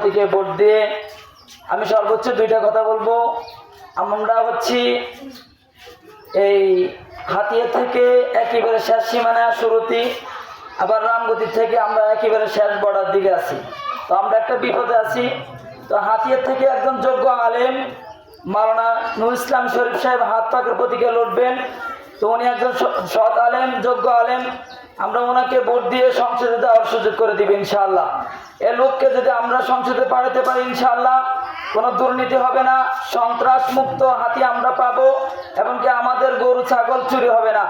প্রতীকে ভোট দিয়ে আমি সর্বোচ্চ দুইটা কথা বলবো। আমরা হচ্ছি এই হাতিয়া থেকে একেবারে শেষ সীমানা শুরুতে, আবার রামগতি থেকে আমরা একেবারে শেষ বর্ডার দিকে আছি। তো আমরা একটা বিপদে আছি। তো হাতিয়ার থেকে একজন যোগ্য আলেম মাওলানা নুর ইসলাম শরীফ সাহেব হাত পাকের প্রতীকে লড়বেন। তো উনি একজন সৎ আলেম, যোগ্য আলেম। আমরা ওনাকে ভোট দিয়ে সংসদে যাওয়ার সুযোগ করে দিব ইনশাআল্লাহ। এ লোককে যদি আমরা সংসদে পাঠাতে পারি ইনশাআল্লাহ কোনো দুর্নীতি হবে না, সন্ত্রাস মুক্ত হাতি আমরা পাবো, এমনকি আমাদের গরু ছাগল চুরি হবে না,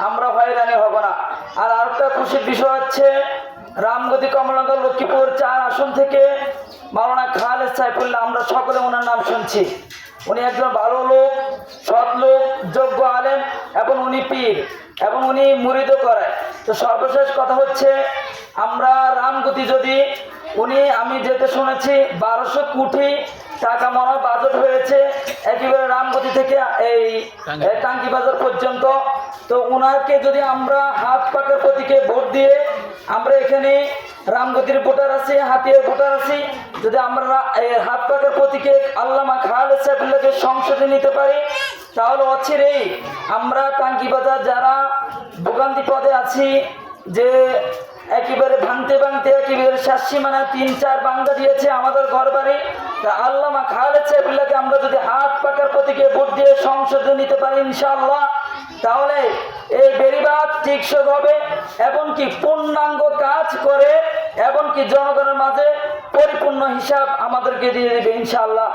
আমরা হয়রানি হব না। আর আরেকটা খুশির বিষয় হচ্ছে রামগতি, কমলানগর, লক্ষ্মীপুর 4 আসন থেকে মাওলানা খালেদ সাইফুল্লাহ, আমরা সকলে ওনার নাম শুনছি। উনি একজন ভালো লোক, সৎ লোক, যোগ্য আলেম এবং উনি পীর এবং উনি মুরিদও করায়। তো সর্বশেষ কথা হচ্ছে আমরা রামগতি যদি আমি যেতে শুনেছি 1200 কোটি টাকা মনে বাজেট হয়েছে একেবারে রামগতি থেকে এই টাঙ্কি বাজার পর্যন্ত। তো ওনাকে যদি আমরা হাত পাকের প্রতীকে ভোট দিয়ে আমরা এখানে রামগতির ভোটার আছি, হাতিয়ার ভোটার আছি, যদি আমরা হাত পাকের প্রতীকে আল্লামা খালেদ সাইফুল্লাহকে সংসদে নিতে পারি তাহলে অচিরেই আমরা টাঙ্কি বাজার যারা ভোগান্তি পদে আছি, যে একেবারে ভাঙতে ভাঙতে একেবারে শেষ সীমানা 3-4 বাংলা দিয়েছে আমাদের ঘর বাড়ি, তা আল্লামা খালেদ সাইফুল্লাহকে আমরা যদি হাত পাকার প্রতীকে ভোট দিয়ে সংসদে নিতে পারি ইনশাআল্লাহ, তাহলে এই বেড়িবাঁধ টেকসই হবে এবং কি পূর্ণাঙ্গ কাজ করে এবং কি জনগণের মাঝে পরিপূর্ণ হিসাব আমাদেরকে দিয়ে দেবে ইনশাআল্লাহ।